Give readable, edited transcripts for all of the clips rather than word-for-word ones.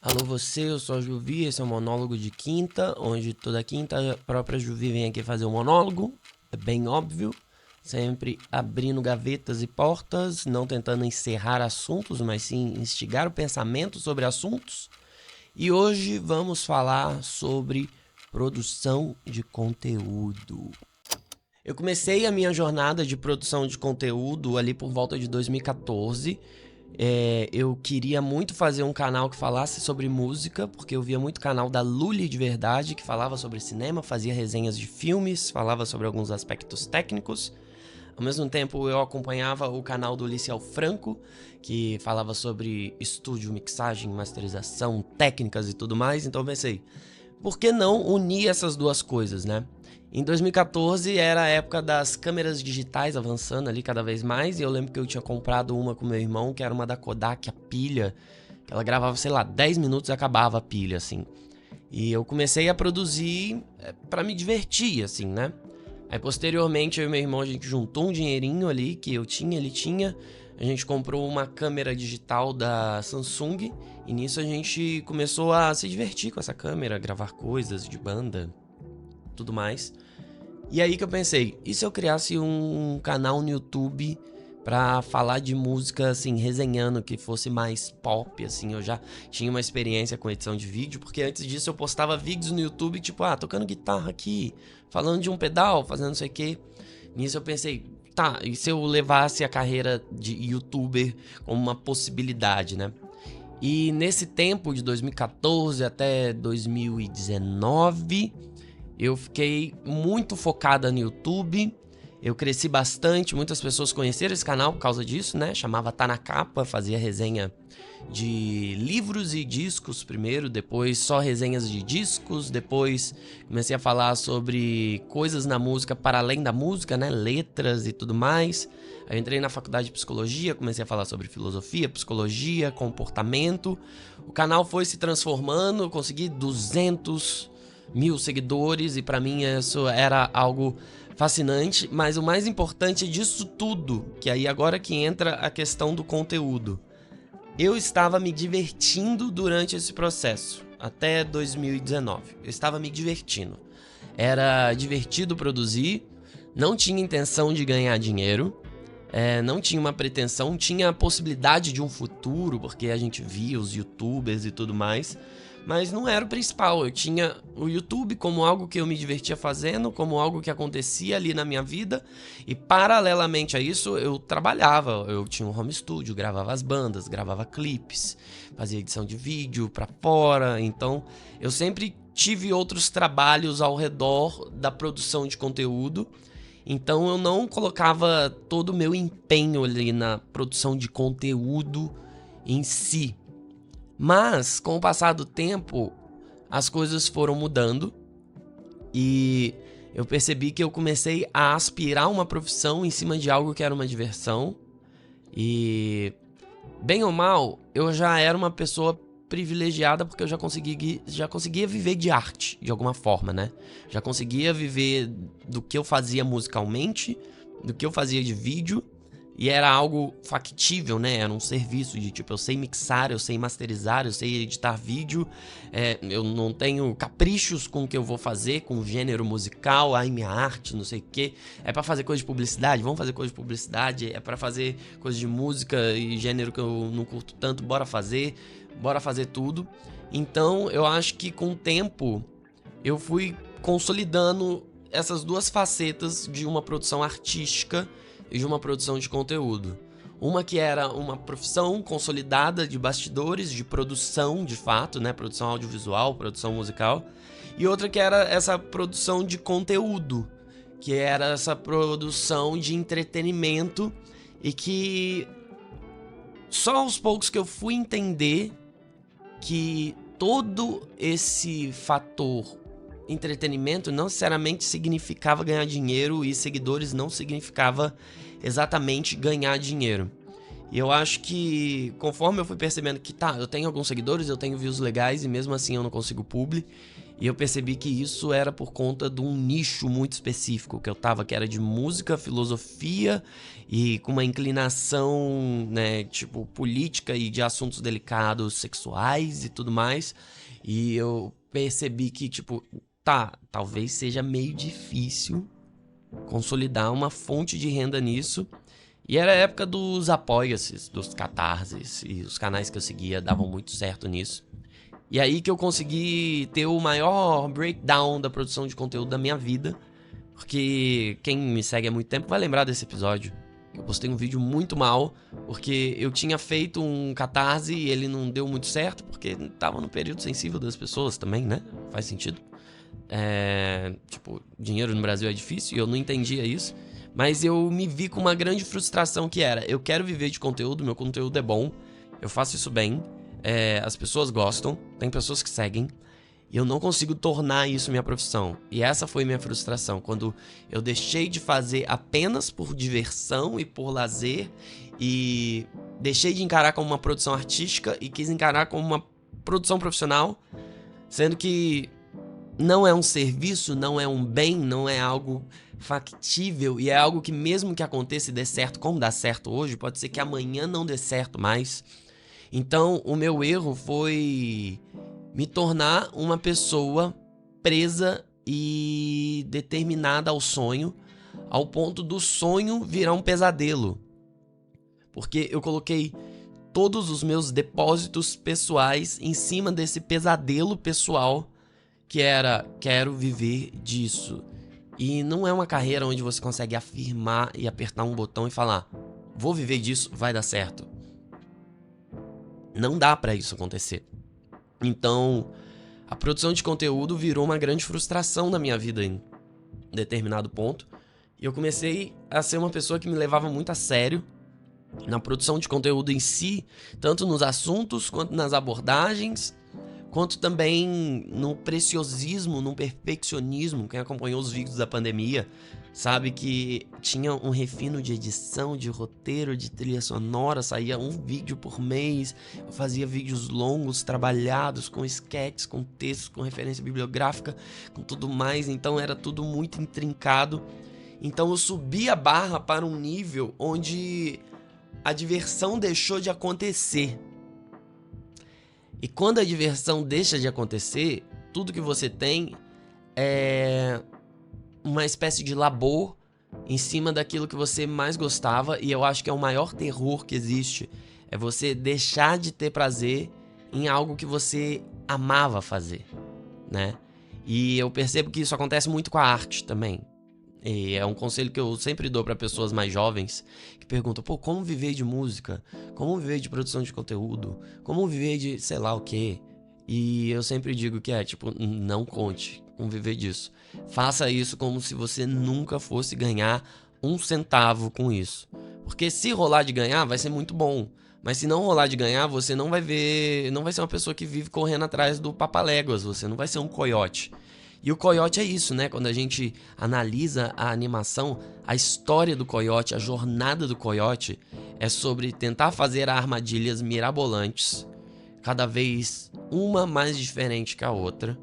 Alô você, eu sou a Juvi, esse é o Monólogo de Quinta, onde toda quinta a própria Juvi vem aqui fazer um monólogo, é bem óbvio, sempre abrindo gavetas e portas, não tentando encerrar assuntos, mas sim instigar o pensamento sobre assuntos. E hoje vamos falar sobre produção de conteúdo. Eu comecei a minha jornada de produção de conteúdo ali por volta de 2014. Eu queria muito fazer um canal que falasse sobre música, porque eu via muito canal da Lully de Verdade, que falava sobre cinema, fazia resenhas de filmes, falava sobre alguns aspectos técnicos. Ao mesmo tempo, eu acompanhava o canal do Liceu Franco, que falava sobre estúdio, mixagem, masterização, técnicas e tudo mais. Então eu pensei, por que não unir essas duas coisas, né? Em 2014 era a época das câmeras digitais avançando ali cada vez mais, e eu lembro que eu tinha comprado uma com meu irmão, que era uma da Kodak, a pilha, que ela gravava, sei lá, 10 minutos e acabava a pilha, assim. E eu comecei a produzir pra me divertir, assim, né? Aí posteriormente eu e meu irmão, a gente juntou um dinheirinho ali que eu tinha, ele tinha. A gente comprou uma câmera digital da Samsung e nisso a gente começou a se divertir com essa câmera, gravar coisas de banda, tudo mais. E aí que eu pensei, e se eu criasse um canal no YouTube pra falar de música, assim, resenhando, que fosse mais pop, assim. Eu já tinha uma experiência com edição de vídeo, porque antes disso eu postava vídeos no YouTube, tipo, tocando guitarra aqui, falando de um pedal, fazendo não sei o que. Nisso eu pensei, tá, e se eu levasse a carreira de YouTuber como uma possibilidade, né? E nesse tempo, de 2014 até 2019, eu fiquei muito focada no YouTube. Eu cresci bastante, muitas pessoas conheceram esse canal por causa disso, né? Chamava Tá Na Capa, fazia resenha de livros e discos primeiro, depois só resenhas de discos, depois comecei a falar sobre coisas na música para além da música, né? Letras e tudo mais. Aí eu entrei na faculdade de psicologia, comecei a falar sobre filosofia, psicologia, comportamento. O canal foi se transformando, eu consegui 200.000 seguidores e pra mim isso era algo fascinante, mas o mais importante disso tudo, que aí agora que entra a questão do conteúdo. Eu estava me divertindo durante esse processo, até 2019. Eu estava me divertindo. Era divertido produzir, não tinha intenção de ganhar dinheiro, não tinha uma pretensão, tinha a possibilidade de um futuro, porque a gente via os youtubers e tudo mais, mas não era o principal. Eu tinha o YouTube como algo que eu me divertia fazendo, como algo que acontecia ali na minha vida, e paralelamente a isso eu trabalhava. Eu tinha um home studio, gravava as bandas, gravava clipes, fazia edição de vídeo pra fora. Então eu sempre tive outros trabalhos ao redor da produção de conteúdo. Então eu não colocava todo o meu empenho ali na produção de conteúdo em si. Mas, com o passar do tempo, as coisas foram mudando e eu percebi que eu comecei a aspirar uma profissão em cima de algo que era uma diversão. E, bem ou mal, eu já era uma pessoa privilegiada porque eu já conseguia viver de arte, de alguma forma, né? Já conseguia viver do que eu fazia musicalmente, do que eu fazia de vídeo. E era algo factível, né? Era um serviço de tipo, eu sei mixar, eu sei masterizar, eu sei editar vídeo. Eu não tenho caprichos com o que eu vou fazer, com o gênero musical, minha arte, não sei o quê. É pra fazer coisa de publicidade? Vamos fazer coisa de publicidade. É pra fazer coisa de música e gênero que eu não curto tanto? Bora fazer tudo. Então, eu acho que com o tempo, eu fui consolidando essas duas facetas de uma produção artística e de uma produção de conteúdo. Uma que era uma profissão consolidada de bastidores, de produção de fato, né? Produção audiovisual, produção musical. E outra que era essa produção de conteúdo, que era essa produção de entretenimento e que só aos poucos que eu fui entender que todo esse fator entretenimento não necessariamente significava ganhar dinheiro e seguidores não significava exatamente ganhar dinheiro. E eu acho que conforme eu fui percebendo que eu tenho alguns seguidores, eu tenho views legais e mesmo assim eu não consigo publi, E eu percebi que isso era por conta de um nicho muito específico que eu tava, que era de música, filosofia e com uma inclinação, né, tipo, política e de assuntos delicados, sexuais e tudo mais. E eu percebi que, tipo, talvez seja meio difícil consolidar uma fonte de renda nisso. E era a época dos apoia-se, dos catarses, e os canais que eu seguia davam muito certo nisso. E aí que eu consegui ter o maior breakdown da produção de conteúdo da minha vida. Porque quem me segue há muito tempo vai lembrar desse episódio. Eu postei um vídeo muito mal, porque eu tinha feito um catarse e ele não deu muito certo, porque tava no período sensível das pessoas também, né? Faz sentido. Tipo, dinheiro no Brasil é difícil e eu não entendia isso. Mas eu me vi com uma grande frustração que era: eu quero viver de conteúdo, meu conteúdo é bom, eu faço isso bem, as pessoas gostam, tem pessoas que seguem, e eu não consigo tornar isso minha profissão. E essa foi minha frustração, quando eu deixei de fazer apenas por diversão e por lazer, e deixei de encarar como uma produção artística e quis encarar como uma produção profissional, sendo que não é um serviço, não é um bem, não é algo factível, e é algo que mesmo que aconteça e dê certo como dá certo hoje, pode ser que amanhã não dê certo mais. Então o meu erro foi me tornar uma pessoa presa e determinada ao sonho, ao ponto do sonho virar um pesadelo. Porque eu coloquei todos os meus depósitos pessoais em cima desse pesadelo pessoal, que era: quero viver disso. E não é uma carreira onde você consegue afirmar e apertar um botão e falar: vou viver disso, vai dar certo. Não dá pra isso acontecer. Então, a produção de conteúdo virou uma grande frustração na minha vida em determinado ponto. E eu comecei a ser uma pessoa que me levava muito a sério na produção de conteúdo em si, tanto nos assuntos quanto nas abordagens, quanto também no preciosismo, no perfeccionismo. Quem acompanhou os vídeos da pandemia sabe que tinha um refino de edição, de roteiro, de trilha sonora, saía um vídeo por mês, eu fazia vídeos longos, trabalhados, com sketches, com textos, com referência bibliográfica, com tudo mais, então era tudo muito intrincado. Então eu subi a barra para um nível onde a diversão deixou de acontecer. E quando a diversão deixa de acontecer, tudo que você tem é uma espécie de labor em cima daquilo que você mais gostava. E eu acho que é o maior terror que existe, é você deixar de ter prazer em algo que você amava fazer, né? E eu percebo que isso acontece muito com a arte também. E é um conselho que eu sempre dou para pessoas mais jovens que perguntam: pô, como viver de música? Como viver de produção de conteúdo? Como viver de sei lá o quê? E eu sempre digo que tipo, não conte com viver disso. Faça isso como se você nunca fosse ganhar um centavo com isso. Porque se rolar de ganhar, vai ser muito bom. Mas se não rolar de ganhar, você não vai ser uma pessoa que vive correndo atrás do papaléguas. Você não vai ser um coiote. E o coiote é isso, né? Quando a gente analisa a animação, a história do coiote, a jornada do coiote é sobre tentar fazer armadilhas mirabolantes, cada vez uma mais diferente que a outra,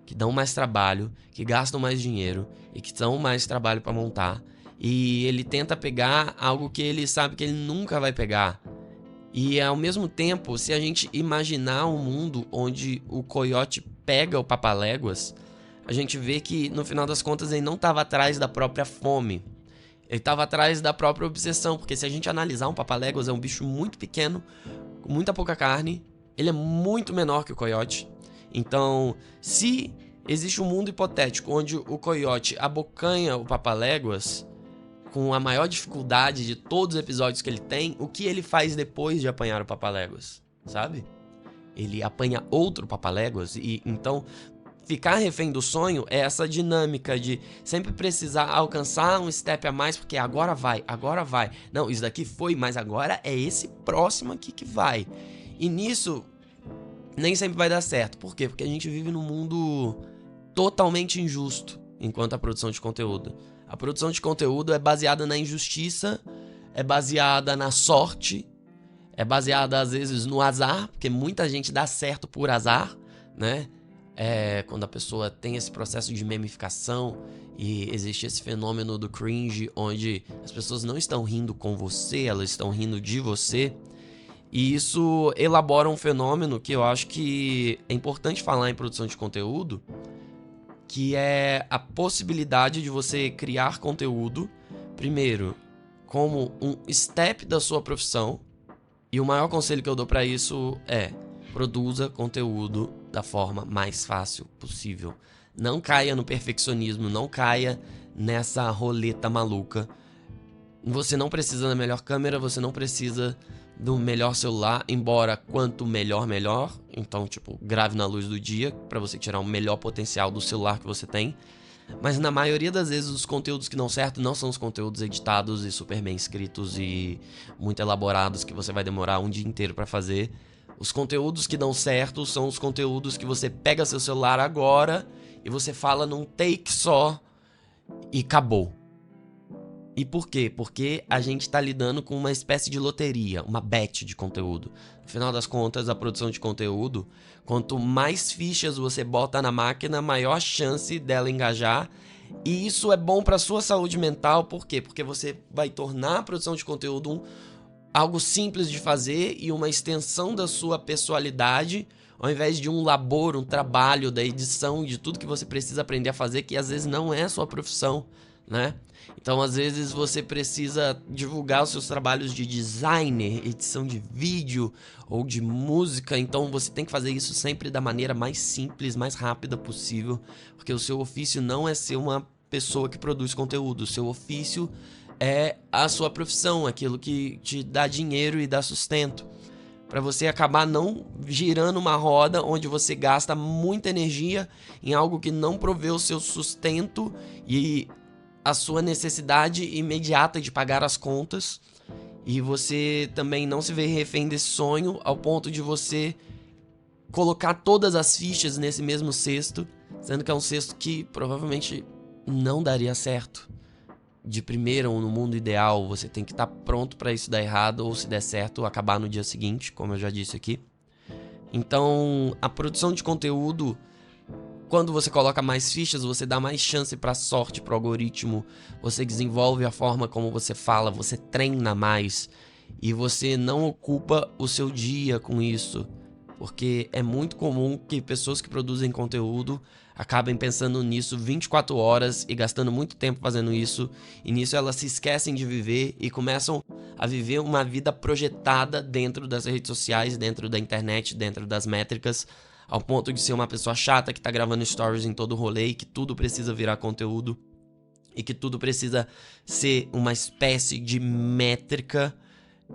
que dão mais trabalho, que gastam mais dinheiro e que dão mais trabalho para montar. E ele tenta pegar algo que ele sabe que ele nunca vai pegar. E ao mesmo tempo, se a gente imaginar um mundo onde o coiote pega o papaléguas, a gente vê que no final das contas ele não estava atrás da própria fome, ele estava atrás da própria obsessão. Porque se a gente analisar, um papaléguas é um bicho muito pequeno, com muita pouca carne, ele é muito menor que o coiote. Então, se existe um mundo hipotético onde o coiote abocanha o papaléguas com a maior dificuldade de todos os episódios que ele tem, o que ele faz depois de apanhar o papaléguas, sabe? Ele apanha outro papaléguas. E então ficar refém do sonho é essa dinâmica de sempre precisar alcançar um step a mais, porque agora vai. Não, isso daqui foi, mas agora é esse próximo aqui que vai. E nisso nem sempre vai dar certo. Por quê? Porque a gente vive num mundo totalmente injusto enquanto a produção de conteúdo. A produção de conteúdo é baseada na injustiça, é baseada na sorte, é baseada às vezes no azar, porque muita gente dá certo por azar, né? quando a pessoa tem esse processo de memificação e existe esse fenômeno do cringe, onde as pessoas não estão rindo com você, elas estão rindo de você. E isso elabora um fenômeno que eu acho que é importante falar em produção de conteúdo, que é a possibilidade de você criar conteúdo, primeiro, como um step da sua profissão. E o maior conselho que eu dou pra isso é: produza conteúdo da forma mais fácil possível. Não caia no perfeccionismo, não caia nessa roleta maluca. Você não precisa da melhor câmera, você não precisa do melhor celular, embora quanto melhor, melhor. Então, tipo, grave na luz do dia pra você tirar o melhor potencial do celular que você tem. Mas na maioria das vezes os conteúdos que dão certo não são os conteúdos editados e super bem escritos e muito elaborados que você vai demorar um dia inteiro pra fazer. Os conteúdos que dão certo são os conteúdos que você pega seu celular agora e você fala num take só e acabou. E por quê? Porque a gente tá lidando com uma espécie de loteria, uma bet de conteúdo. No final das contas, a produção de conteúdo, quanto mais fichas você bota na máquina, maior a chance dela engajar. E isso é bom pra sua saúde mental, por quê? Porque você vai tornar a produção de conteúdo algo simples de fazer e uma extensão da sua pessoalidade, ao invés de um labor, um trabalho da edição, de tudo que você precisa aprender a fazer, que às vezes não é a sua profissão, né? Então, às vezes, você precisa divulgar os seus trabalhos de designer, edição de vídeo ou de música. Então, você tem que fazer isso sempre da maneira mais simples, mais rápida possível, porque o seu ofício não é ser uma pessoa que produz conteúdo. O seu ofício é a sua profissão, aquilo que te dá dinheiro e dá sustento. Para você acabar não girando uma roda onde você gasta muita energia em algo que não provê o seu sustento e a sua necessidade imediata de pagar as contas, e você também não se vê refém desse sonho ao ponto de você colocar todas as fichas nesse mesmo cesto, sendo que é um cesto que provavelmente não daria certo. De primeira, ou no mundo ideal, você tem que estar pronto para isso dar errado, ou se der certo, acabar no dia seguinte, como eu já disse aqui. Então, a produção de conteúdo, quando você coloca mais fichas, você dá mais chance para sorte, para o algoritmo, você desenvolve a forma como você fala, você treina mais e você não ocupa o seu dia com isso, porque é muito comum que pessoas que produzem conteúdo acabem pensando nisso 24 horas e gastando muito tempo fazendo isso, e nisso elas se esquecem de viver e começam a viver uma vida projetada dentro das redes sociais, dentro da internet, dentro das métricas, ao ponto de ser uma pessoa chata que tá gravando stories em todo rolê e que tudo precisa virar conteúdo e que tudo precisa ser uma espécie de métrica,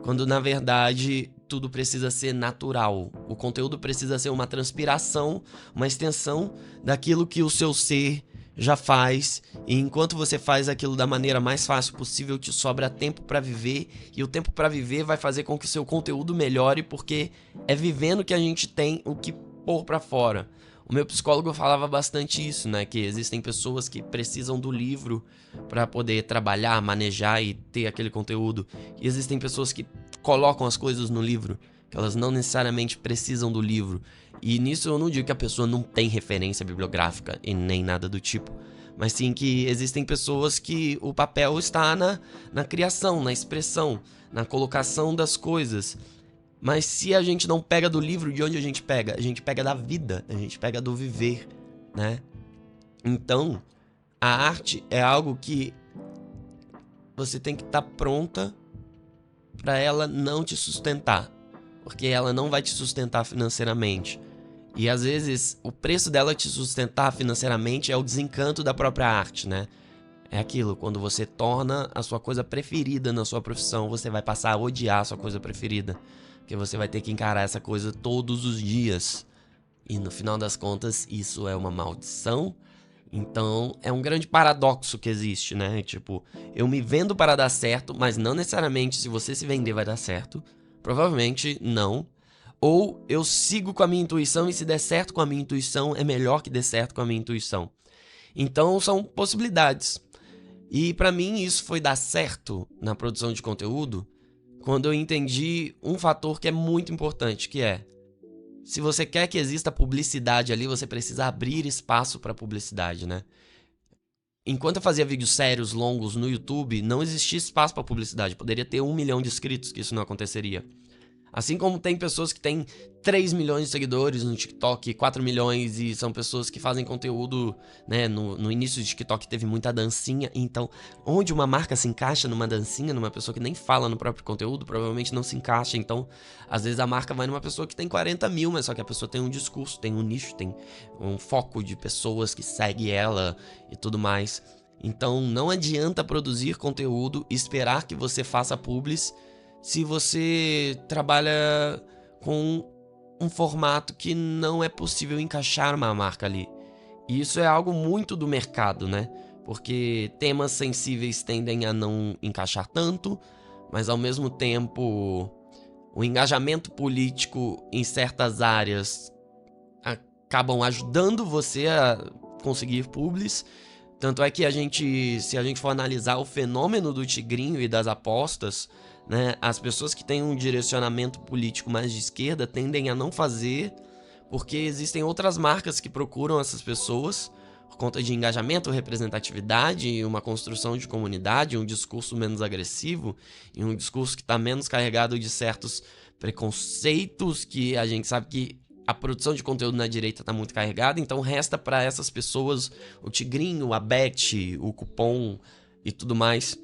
quando na verdade tudo precisa ser natural. O conteúdo precisa ser uma transpiração, uma extensão daquilo que o seu ser já faz, e enquanto você faz aquilo da maneira mais fácil possível, te sobra tempo para viver, e o tempo para viver vai fazer com que o seu conteúdo melhore, porque é vivendo que a gente tem o que pôr pra fora. O meu psicólogo falava bastante isso, né? Que existem pessoas que precisam do livro para poder trabalhar, manejar e ter aquele conteúdo. E existem pessoas que colocam as coisas no livro, que elas não necessariamente precisam do livro. E nisso eu não digo que a pessoa não tem referência bibliográfica e nem nada do tipo. Mas sim que existem pessoas que o papel está na criação, na expressão, na colocação das coisas. Mas se a gente não pega do livro, de onde a gente pega? A gente pega da vida, a gente pega do viver, né? Então, a arte é algo que você tem que estar pronta para ela não te sustentar, porque ela não vai te sustentar financeiramente. E às vezes, o preço dela te sustentar financeiramente é o desencanto da própria arte, né? É aquilo, quando você torna a sua coisa preferida na sua profissão, você vai passar a odiar a sua coisa preferida. Porque você vai ter que encarar essa coisa todos os dias. E no final das contas, isso é uma maldição. Então, é um grande paradoxo que existe, né? Tipo, eu me vendo para dar certo, mas não necessariamente se você se vender vai dar certo. Provavelmente não. Ou eu sigo com a minha intuição e se der certo com a minha intuição, é melhor que dê certo com a minha intuição. Então, são possibilidades. E pra mim, isso foi dar certo na produção de conteúdo quando eu entendi um fator que é muito importante, que é: se você quer que exista publicidade ali, você precisa abrir espaço para publicidade, né? Enquanto eu fazia vídeos sérios, longos no YouTube, não existia espaço para publicidade. Poderia ter 1 milhão de inscritos, que isso não aconteceria. Assim como tem pessoas que têm 3 milhões de seguidores no TikTok, 4 milhões, e são pessoas que fazem conteúdo, né? No início do TikTok teve muita dancinha, então onde uma marca se encaixa numa dancinha, numa pessoa que nem fala no próprio conteúdo, provavelmente não se encaixa. Então, às vezes a marca vai numa pessoa que tem 40 mil, mas só que a pessoa tem um discurso, tem um nicho, tem um foco de pessoas que segue ela e tudo mais. Então, não adianta produzir conteúdo e esperar que você faça publis se você trabalha com um formato que não é possível encaixar uma marca ali. E isso é algo muito do mercado, né? Porque temas sensíveis tendem a não encaixar tanto, mas ao mesmo tempo o engajamento político em certas áreas acabam ajudando você a conseguir publis. Tanto é que se a gente for analisar o fenômeno do tigrinho e das apostas, né, as pessoas que têm um direcionamento político mais de esquerda tendem a não fazer, porque existem outras marcas que procuram essas pessoas por conta de engajamento, representatividade, uma construção de comunidade, um discurso menos agressivo e um discurso que está menos carregado de certos preconceitos que a gente sabe que a produção de conteúdo na direita está muito carregada, então resta para essas pessoas o tigrinho, a bet, o cupom e tudo mais.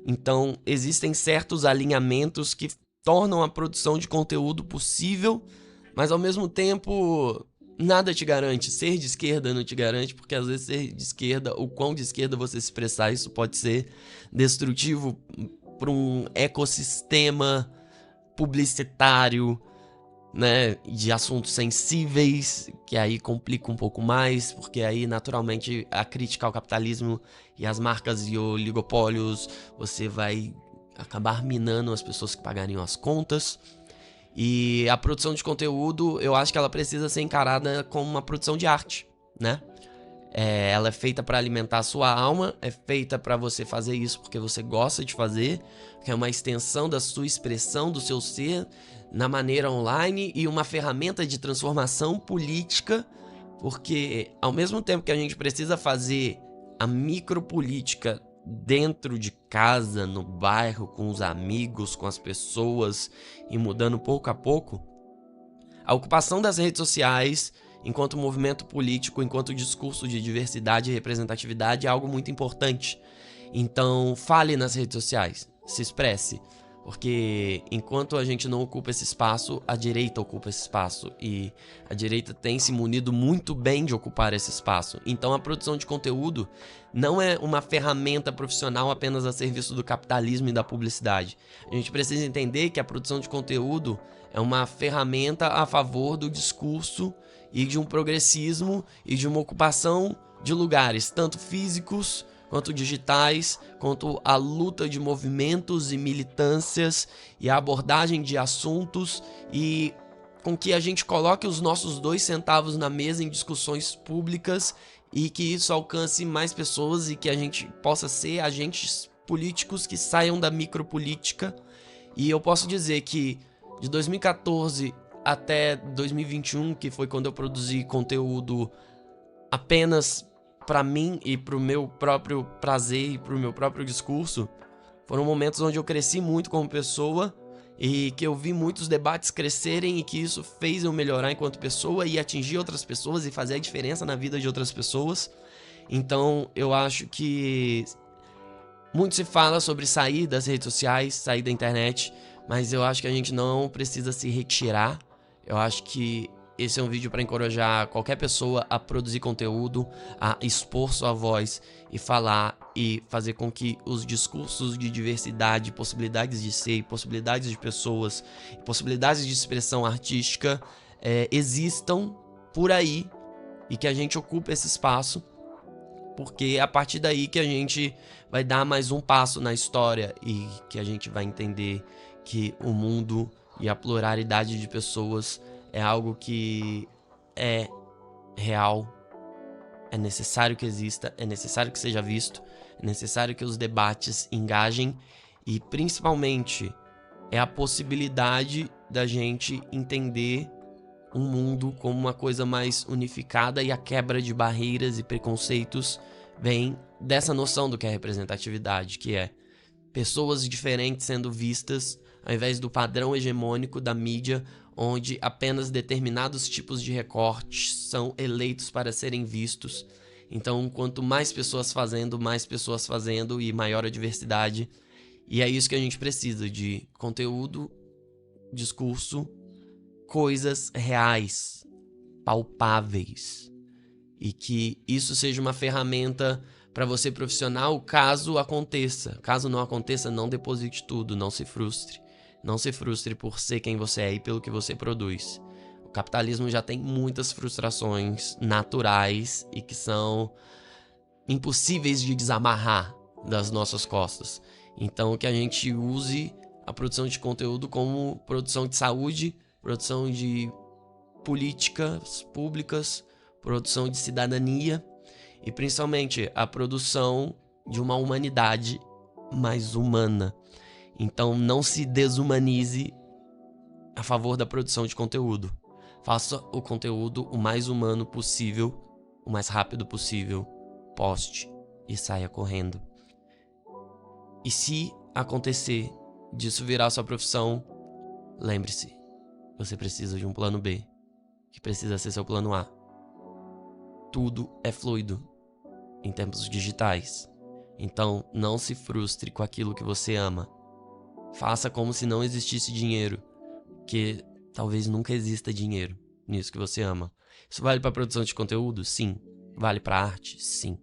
Então existem certos alinhamentos que tornam a produção de conteúdo possível, mas ao mesmo tempo nada te garante. Ser de esquerda não te garante, porque às vezes ser de esquerda, o quão de esquerda você se expressar, isso pode ser destrutivo para um ecossistema publicitário, né, de assuntos sensíveis, que aí complica um pouco mais, porque aí naturalmente a crítica ao capitalismo e as marcas e oligopólios, você vai acabar minando as pessoas que pagariam as contas. E a produção de conteúdo, eu acho que ela precisa ser encarada como uma produção de arte, né? Ela é feita para alimentar a sua alma, é feita para você fazer isso porque você gosta de fazer, que é uma extensão da sua expressão, do seu ser na maneira online e uma ferramenta de transformação política, porque ao mesmo tempo que a gente precisa fazer a micropolítica dentro de casa, no bairro, com os amigos, com as pessoas e mudando pouco a pouco, a ocupação das redes sociais enquanto movimento político, enquanto discurso de diversidade e representatividade é algo muito importante. Então, fale nas redes sociais, se expresse, porque enquanto a gente não ocupa esse espaço, a direita ocupa esse espaço e a direita tem se munido muito bem de ocupar esse espaço. Então, a produção de conteúdo não é uma ferramenta profissional apenas a serviço do capitalismo e da publicidade. A gente precisa entender que a produção de conteúdo é uma ferramenta a favor do discurso e de um progressismo e de uma ocupação de lugares, tanto físicos quanto digitais, quanto a luta de movimentos e militâncias e a abordagem de assuntos e com que a gente coloque os nossos 2 centavos na mesa em discussões públicas e que isso alcance mais pessoas e que a gente possa ser agentes políticos que saiam da micropolítica. E eu posso dizer que de 2014 até 2021, que foi quando eu produzi conteúdo apenas para mim e pro meu próprio prazer e pro meu próprio discurso, foram momentos onde eu cresci muito como pessoa e que eu vi muitos debates crescerem e que isso fez eu melhorar enquanto pessoa e atingir outras pessoas e fazer a diferença na vida de outras pessoas. Então eu acho que muito se fala sobre sair das redes sociais, sair da internet, mas eu acho que a gente não precisa se retirar. Eu acho que esse é um vídeo para encorajar qualquer pessoa a produzir conteúdo, a expor sua voz e falar e fazer com que os discursos de diversidade, possibilidades de ser, possibilidades de pessoas, possibilidades de expressão artística existam por aí e que a gente ocupe esse espaço, porque é a partir daí que a gente vai dar mais um passo na história e que a gente vai entender que o mundo e a pluralidade de pessoas é algo que é real, é necessário que exista, é necessário que seja visto, é necessário que os debates engajem e principalmente é a possibilidade da gente entender um mundo como uma coisa mais unificada, e a quebra de barreiras e preconceitos vem dessa noção do que é representatividade, que é pessoas diferentes sendo vistas, ao invés do padrão hegemônico da mídia, onde apenas determinados tipos de recortes são eleitos para serem vistos. Então, quanto mais pessoas fazendo e maior a diversidade. E é isso que a gente precisa, de conteúdo, discurso, coisas reais, palpáveis. E que isso seja uma ferramenta para você profissional, caso aconteça. Caso não aconteça, não deposite tudo, não se frustre. Não se frustre por ser quem você é e pelo que você produz. O capitalismo já tem muitas frustrações naturais e que são impossíveis de desamarrar das nossas costas. Então, que a gente use a produção de conteúdo como produção de saúde, produção de políticas públicas, produção de cidadania e principalmente a produção de uma humanidade mais humana. Então não se desumanize a favor da produção de conteúdo. Faça o conteúdo o mais humano possível, o mais rápido possível. Poste e saia correndo. E se acontecer disso virar sua profissão, lembre-se, você precisa de um plano B, que precisa ser seu plano A. Tudo é fluido em tempos digitais. Então não se frustre com aquilo que você ama. Faça como se não existisse dinheiro, que talvez nunca exista dinheiro nisso que você ama. Isso vale para produção de conteúdo? Sim. Vale para arte? Sim.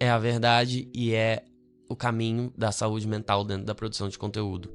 É a verdade e é o caminho da saúde mental dentro da produção de conteúdo.